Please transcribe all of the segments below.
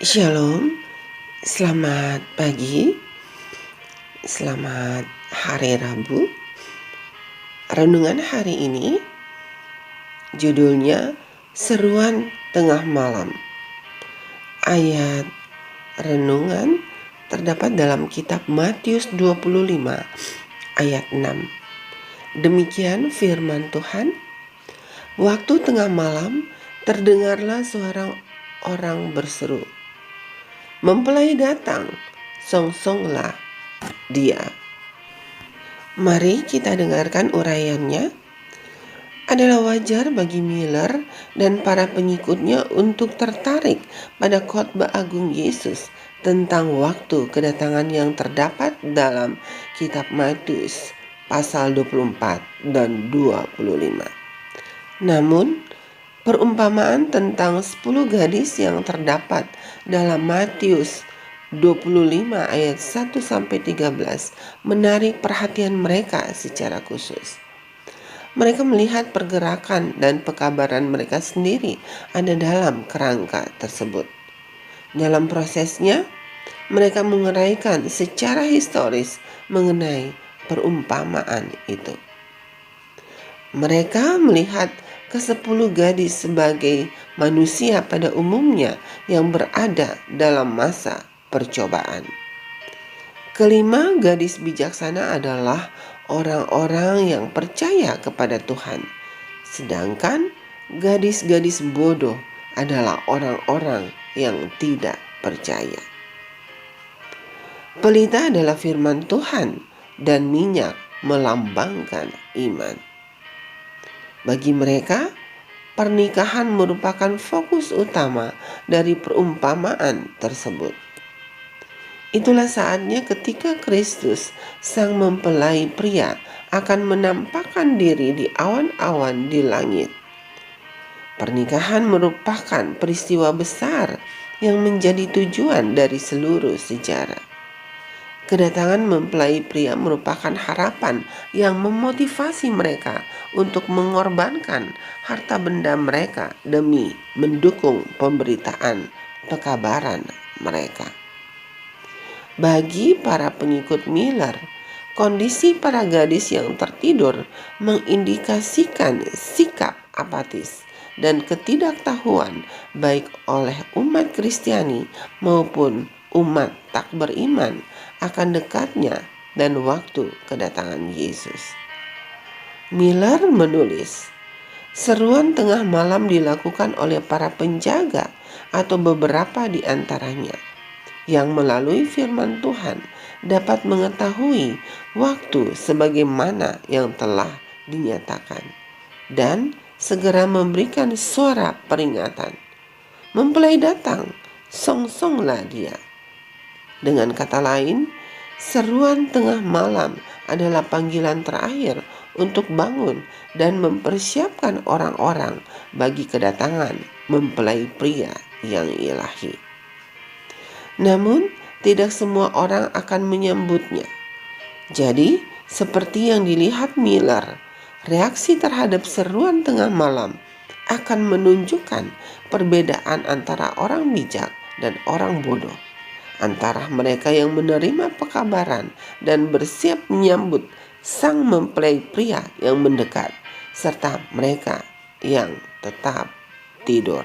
Shalom, selamat pagi, selamat hari Rabu. Renungan hari ini judulnya Seruan Tengah Malam. Ayat renungan terdapat dalam kitab Matius 25 ayat 6. Demikian firman Tuhan. Waktu tengah malam terdengarlah suara orang berseru, "Mempelai datang, songsonglah dia." Mari kita dengarkan uraiannya. Adalah wajar bagi Miller dan para pengikutnya untuk tertarik pada khotbah agung Yesus tentang waktu kedatangan yang terdapat dalam kitab Matius pasal 24 dan 25. Namun, perumpamaan tentang 10 gadis yang terdapat dalam Matius 25 ayat 1-13 menarik perhatian mereka secara khusus. Mereka melihat pergerakan dan pekabaran mereka sendiri ada dalam kerangka tersebut. Dalam prosesnya, mereka menguraikan secara historis mengenai perumpamaan itu. Mereka melihat ke-10 gadis sebagai manusia pada umumnya yang berada dalam masa percobaan. Kelima gadis bijaksana adalah orang-orang yang percaya kepada Tuhan, sedangkan gadis-gadis bodoh adalah orang-orang yang tidak percaya. Pelita adalah firman Tuhan dan minyak melambangkan iman. Bagi mereka, pernikahan merupakan fokus utama dari perumpamaan tersebut. Itulah saatnya ketika Kristus, sang mempelai pria, akan menampakkan diri di awan-awan di langit. Pernikahan merupakan peristiwa besar yang menjadi tujuan dari seluruh sejarah. Kedatangan mempelai pria merupakan harapan yang memotivasi mereka untuk mengorbankan harta benda mereka demi mendukung pemberitaan pekabaran mereka. Bagi para pengikut Miller, kondisi para gadis yang tertidur mengindikasikan sikap apatis dan ketidaktahuan baik oleh umat Kristiani maupun umat tak beriman akan dekatnya dan waktu kedatangan Yesus. Miller menulis, seruan tengah malam dilakukan oleh para penjaga atau beberapa di antaranya yang melalui firman Tuhan dapat mengetahui waktu sebagaimana yang telah dinyatakan dan segera memberikan suara peringatan. Mempelai datang, songsonglah dia. Dengan kata lain, seruan tengah malam adalah panggilan terakhir untuk bangun dan mempersiapkan orang-orang bagi kedatangan mempelai pria yang ilahi. Namun, tidak semua orang akan menyambutnya. Jadi, seperti yang dilihat Miller, reaksi terhadap seruan tengah malam akan menunjukkan perbedaan antara orang bijak dan orang bodoh, antara mereka yang menerima pekabaran dan bersiap menyambut sang mempelai pria yang mendekat, serta mereka yang tetap tidur.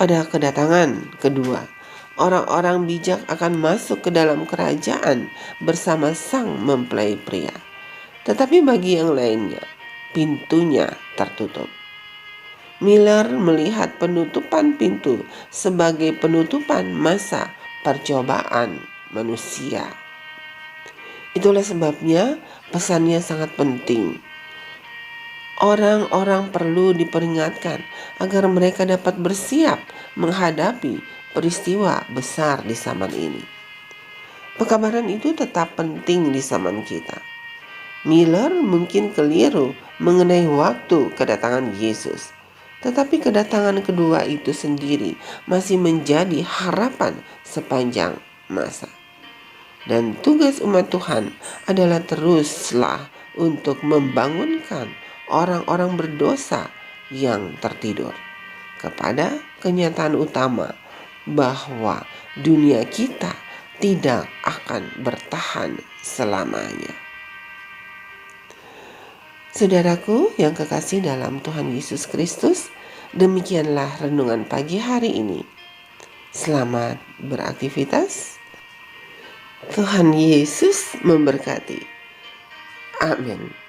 Pada kedatangan kedua, orang-orang bijak akan masuk ke dalam kerajaan bersama sang mempelai pria. Tetapi bagi yang lainnya, pintunya tertutup. Miller melihat penutupan pintu sebagai penutupan masa percobaan manusia. Itulah sebabnya pesannya sangat penting. Orang-orang perlu diperingatkan agar mereka dapat bersiap menghadapi peristiwa besar di zaman ini. Pekabaran itu tetap penting di zaman kita. Miller mungkin keliru mengenai waktu kedatangan Yesus, tetapi kedatangan kedua itu sendiri masih menjadi harapan sepanjang masa. Dan tugas umat Tuhan adalah teruslah untuk membangunkan orang-orang berdosa yang tertidur. kepada kenyataan utama bahwa dunia kita tidak akan bertahan selamanya. Saudaraku yang kekasih dalam Tuhan Yesus Kristus, demikianlah renungan pagi hari ini. Selamat beraktivitas. Tuhan Yesus memberkati. Amin.